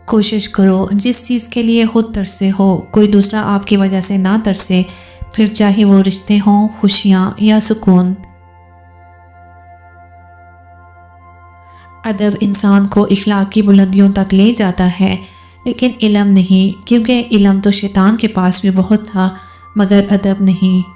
کوشش کرو جس چیز کے لیے خود ترسے ہو کوئی دوسرا آپ کی وجہ سے نہ ترسے، پھر چاہے وہ رشتے ہوں، خوشیاں یا سکون۔ ادب انسان کو اخلاق کی بلندیوں تک لے جاتا ہے، لیکن علم نہیں، کیونکہ علم تو شیطان کے پاس بھی بہت تھا مگر ادب نہیں۔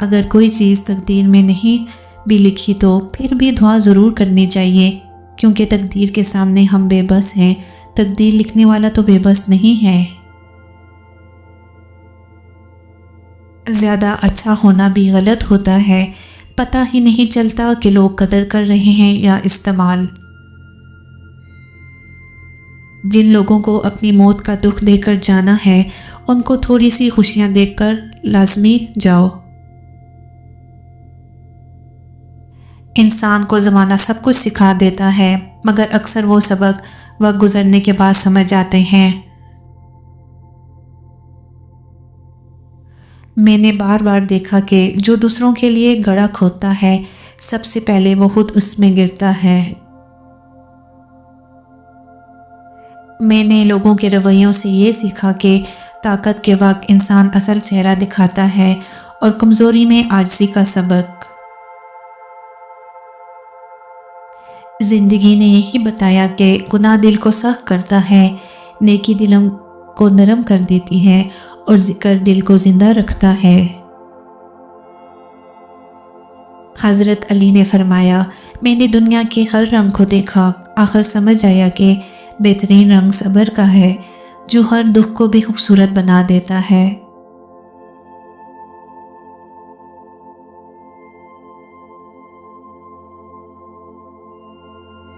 اگر کوئی چیز تقدیر میں نہیں بھی لکھی تو پھر بھی دعا ضرور کرنی چاہیے، کیونکہ تقدیر کے سامنے ہم بے بس ہیں، تقدیر لکھنے والا تو بے بس نہیں ہے۔ زیادہ اچھا ہونا بھی غلط ہوتا ہے، پتہ ہی نہیں چلتا کہ لوگ قدر کر رہے ہیں یا استعمال۔ جن لوگوں کو اپنی موت کا دکھ دے کر جانا ہے، ان کو تھوڑی سی خوشیاں دیکھ کر لازمی جاؤ۔ انسان کو زمانہ سب کچھ سکھا دیتا ہے، مگر اکثر وہ سبق وقت گزرنے کے بعد سمجھ آتے ہیں۔ میں نے بار بار دیکھا کہ جو دوسروں کے لیے گڑھا کھودتا ہے، سب سے پہلے وہ خود اس میں گرتا ہے۔ میں نے لوگوں کے رویوں سے یہ سیکھا کہ طاقت کے وقت انسان اصل چہرہ دکھاتا ہے اور کمزوری میں عاجزی کا سبق۔ زندگی نے یہی بتایا کہ گناہ دل کو سخت کرتا ہے، نیکی دل کو نرم کر دیتی ہے اور ذکر دل کو زندہ رکھتا ہے۔ حضرت علی نے فرمایا، میں نے دنیا کے ہر رنگ کو دیکھا، آخر سمجھ آیا کہ بہترین رنگ صبر کا ہے، جو ہر دکھ کو بھی خوبصورت بنا دیتا ہے۔